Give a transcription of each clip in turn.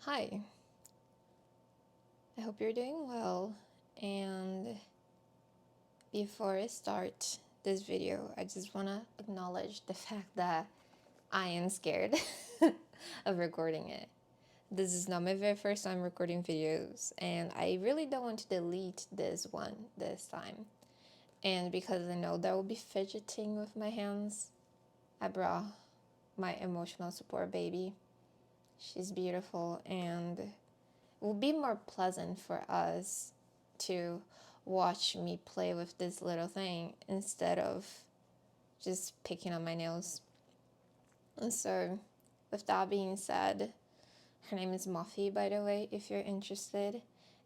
Hi, I hope you're doing well. And before I start this video, I just want to acknowledge the fact that I am scared of recording it. This is not my very first time recording videos, and I really don't want to delete this one this time. And because I know that I will be fidgeting with my hands, I brought my emotional support baby. She's beautiful and it will be more pleasant for us to watch me play with this little thing instead of just picking on my nails. And so, with that being said, her name is Muffy, by the way, if you're interested.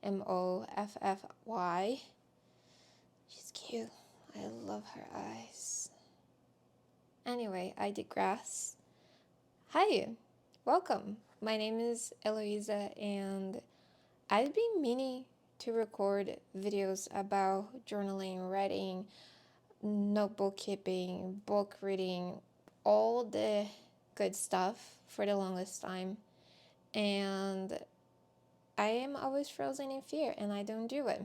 Moffy. She's cute. I love her eyes. Anyway, I digress. Hi, welcome. My name is Heloisa, and I've been meaning to record videos about journaling, writing, notebook keeping, book reading, all the good stuff for the longest time. And I am always frozen in fear and I don't do it.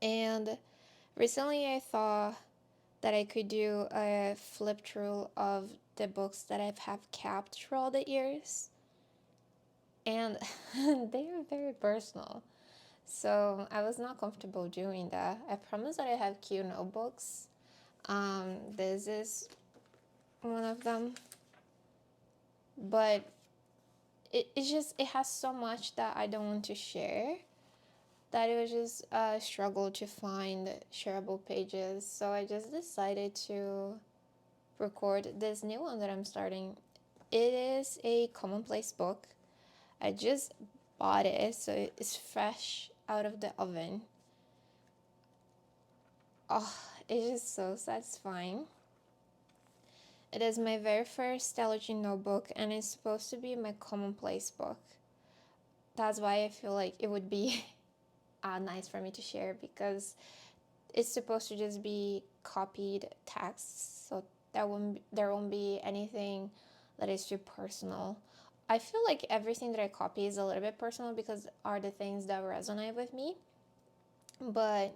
And recently I thought that I could do a flip through of the books that I have kept through all the years. And they are very personal. So I was not comfortable doing that. I promise that I have cute notebooks. This is one of them, but it has so much that I don't want to share that it was just a struggle to find shareable pages. So I just decided to record this new one that I'm starting. It is a Commonplace book. I just bought it, so it's fresh out of the oven. Oh, it's just so satisfying. It is my very first allergy notebook and it's supposed to be my Commonplace book. That's why I feel like it would be nice for me to share, because it's supposed to just be copied texts, so there won't be anything that is too personal. I feel like everything that I copy is a little bit personal because are the things that resonate with me, but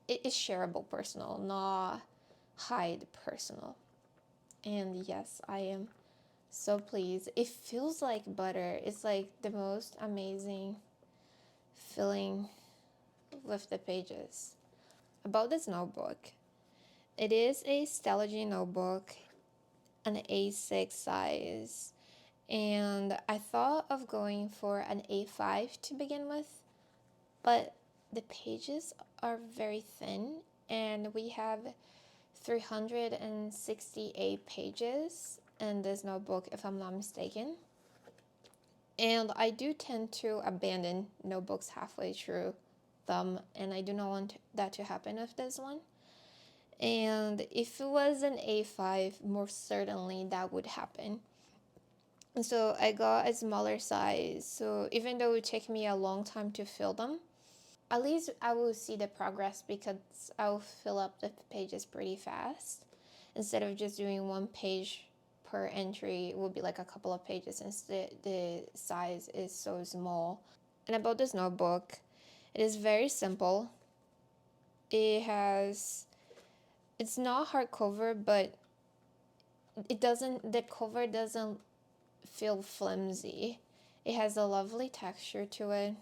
it is shareable personal, not hide personal. And yes, I am so pleased. It feels like butter. It's like the most amazing feeling with the pages. About this notebook, it is a Stellology notebook, an A6 size, and I thought of going for an A5 to begin with, but the pages are very thin and we have 368 pages in this notebook, if I'm not mistaken. And I do tend to abandon notebooks halfway through them, and I do not want that to happen with this one. And if it was an A5, more certainly that would happen. And so I got a smaller size, so even though it would take me a long time to fill them, at least I will see the progress because I'll fill up the pages pretty fast. Instead of just doing one page per entry, it will be like a couple of pages since the size is so small. And about this notebook, it is very simple. It's not hardcover, but the cover doesn't feel flimsy. It has a lovely texture to it.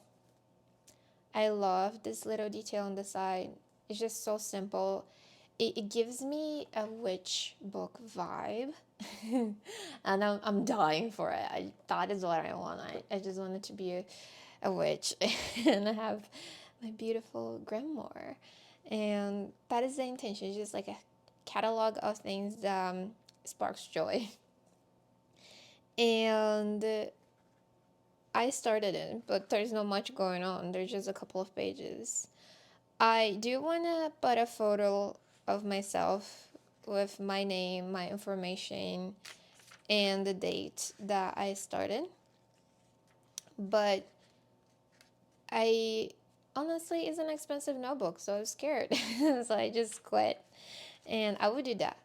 I love this little detail on the side. It's just so simple. It gives me a witch book vibe. And I'm dying for it. That is what I want. I just want it to be a witch and I have my beautiful grimoire. And that is the intention. It's just like a catalog of things that sparks joy. And I started it, but there's not much going on. There's just a couple of pages. I do want to put a photo of myself with my name, my information, and the date that I started. But I honestly, it's an expensive notebook, so I was scared. So I just quit. And I would do that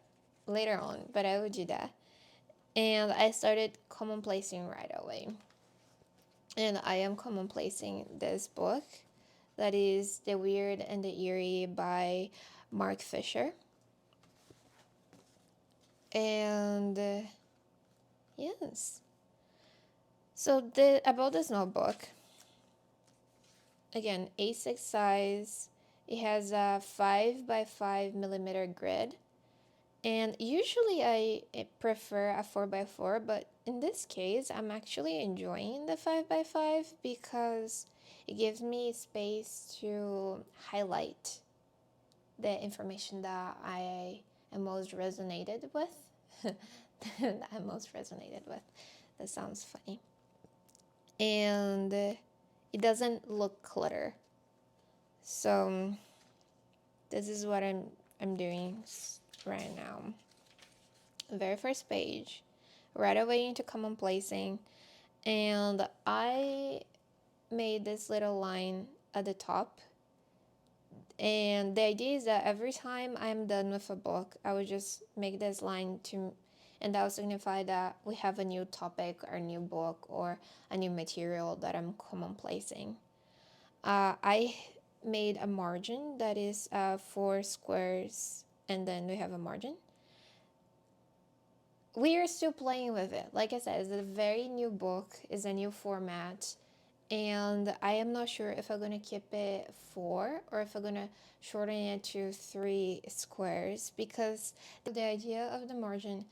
later on, but I would do that. And I started commonplacing right away. and I am commonplacing this book that is The Weird and the Eerie by Mark Fisher. And yes. So about this notebook, again, A6 size. It has a 5 by 5 millimeter grid. And usually I prefer a 4 by 4, but in this case, I'm actually enjoying the 5 by 5 because it gives me space to highlight the information that I am most resonated with. That I most resonated with. That sounds funny. And it doesn't look clutter. So this is what I'm doing right now. Very first page, right away into commonplacing, and I made this little line at the top. And the idea is that every time I'm done with a book, I would just make this line and that will signify that we have a new topic or new book or a new material that I'm commonplacing. I made a margin that is 4 squares, and then we have a margin. We are still playing with it. Like I said, it's a very new book, it's a new format, and I am not sure if I'm gonna keep it 4 or if I'm gonna shorten it to 3 squares, because the idea of the margin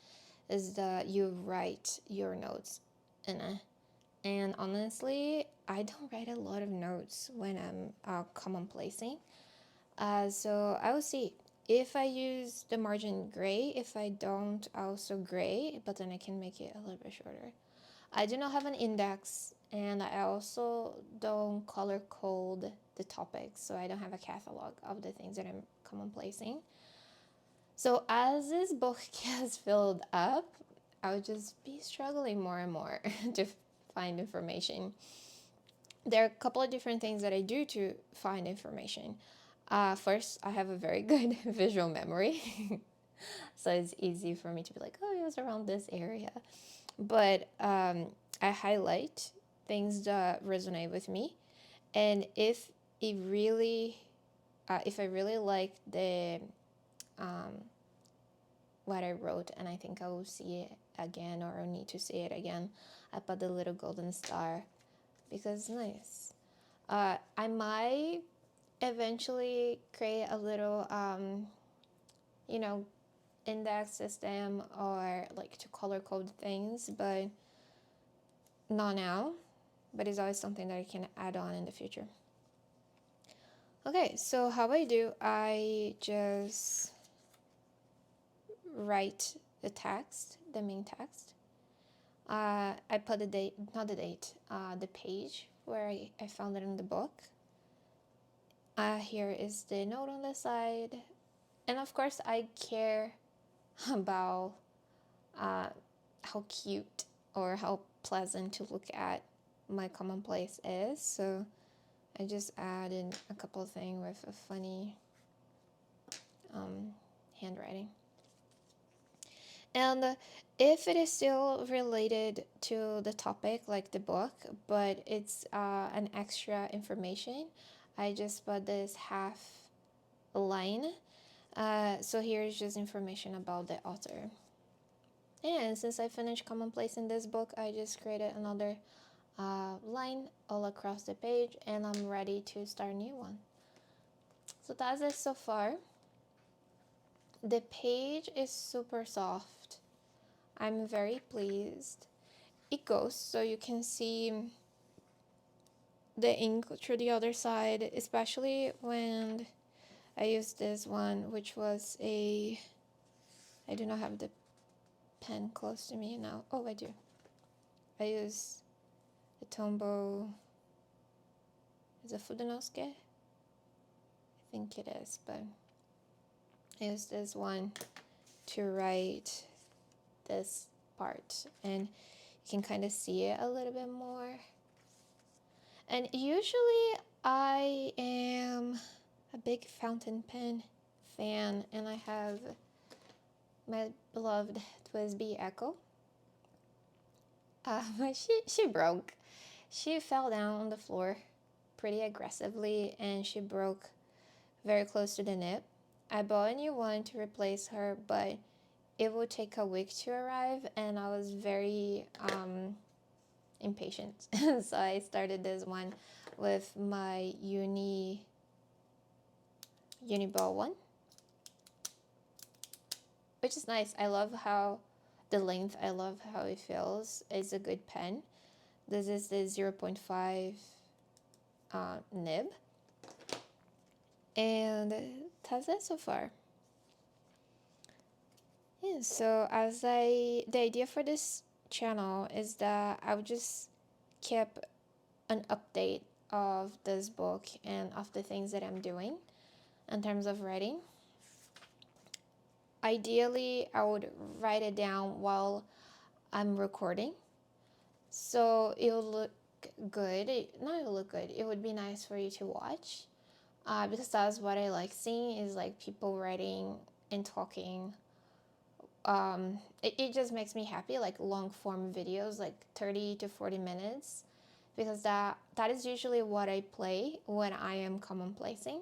is that you write your notes in it. And honestly, I don't write a lot of notes when I'm commonplacing. So I will see if I use the margin gray. If I don't, also gray, but then I can make it a little bit shorter. I do not have an index, and I also don't color code the topics, so I don't have a catalog of the things that I'm commonplacing. So as this book gets filled up, I'll just be struggling more and more to find information. There are a couple of different things that I do to find information. First, I have a very good visual memory, so it's easy for me to be like, oh, it was around this area. But I highlight things that resonate with me, and if I really like the what I wrote, and I think I will see it again, or I'll need to see it again, I put the little golden star because it's nice. I might eventually create a little, index system or like to color code things, but not now. But it's always something that I can add on in the future. Okay, so how I do, I just write the text, the main text. I put the date, not the date, the page where I found it in the book. Here is the note on the side. And of course, I care about how cute or how pleasant to look at my commonplace is. So I just added a couple of things with a funny handwriting. And if it is still related to the topic, like the book, but it's an extra information, I just put this half line. So here's just information about the author. And since I finished Commonplace in this book, I just created another line all across the page, and I'm ready to start a new one. So that's it so far. The page is super soft. I'm very pleased. It goes so you can see the ink through the other side, especially when I used this one, which was I do not have the pen close to me now. Oh, I do. I use the Tombow. Is it Fudenosuke? I think it is, but I use this one to write this part, and you can kind of see it a little bit more. And usually I am a big fountain pen fan, and I have my beloved TWSBI Echo. But she broke, She fell down on the floor pretty aggressively and she broke very close to the nib. I bought a new one to replace her, but it would take a week to arrive and I was very impatient. So I started this one with my Uniball one, which is nice. I love how the length, I love how it feels. It's a good pen. This is the 0.5 nib, and that's it so far. Yeah, so the idea for this channel is that I would just keep an update of this book and of the things that I'm doing in terms of writing. Ideally, I would write it down while I'm recording, so it'll look good. Not it'll look good. It would be nice for you to watch, because that's what I like seeing is like people writing and talking. It just makes me happy, like long form videos, like 30 to 40 minutes, because that is usually what I play when I am commonplacing.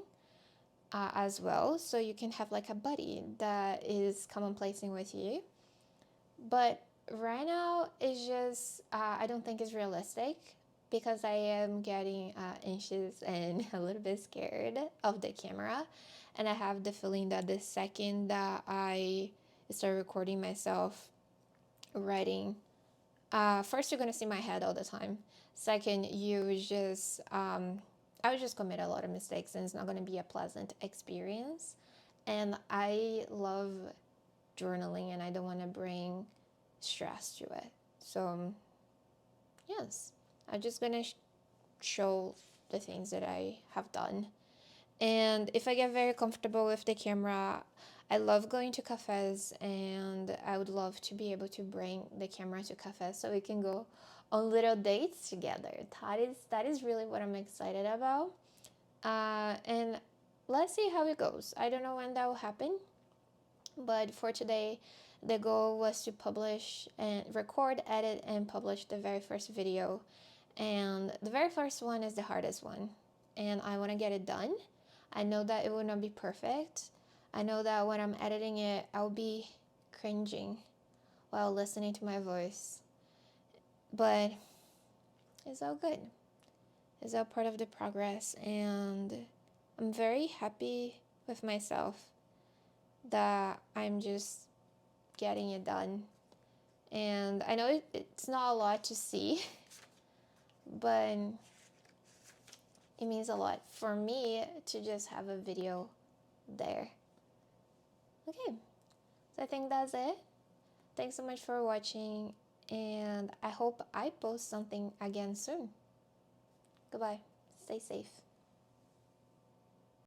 As well, so you can have like a buddy that is commonplacing with you. But right now it's just I don't think it's realistic because I am getting anxious and a little bit scared of the camera, and I have the feeling that the second that I start recording myself writing, first you're gonna see my head all the time. Second, I would just commit a lot of mistakes and it's not going to be a pleasant experience. And I love journaling and I don't want to bring stress to it. So, yes, I'm just going to show the things that I have done. And if I get very comfortable with the camera, I love going to cafes and I would love to be able to bring the camera to cafes so we can go on little dates together. That is really what I'm excited about. And let's see how it goes. I don't know when that will happen, but for today, the goal was to publish and record, edit, and publish the very first video. And the very first one is the hardest one, and I want to get it done. I know that it will not be perfect. I know that when I'm editing it, I'll be cringing while listening to my voice. But it's all good. It's all part of the progress, and I'm very happy with myself that I'm just getting it done. And I know it's not a lot to see, but it means a lot for me to just have a video there. Okay, so I think that's it. Thanks so much for watching, and I hope I post something again soon. Goodbye. Stay safe.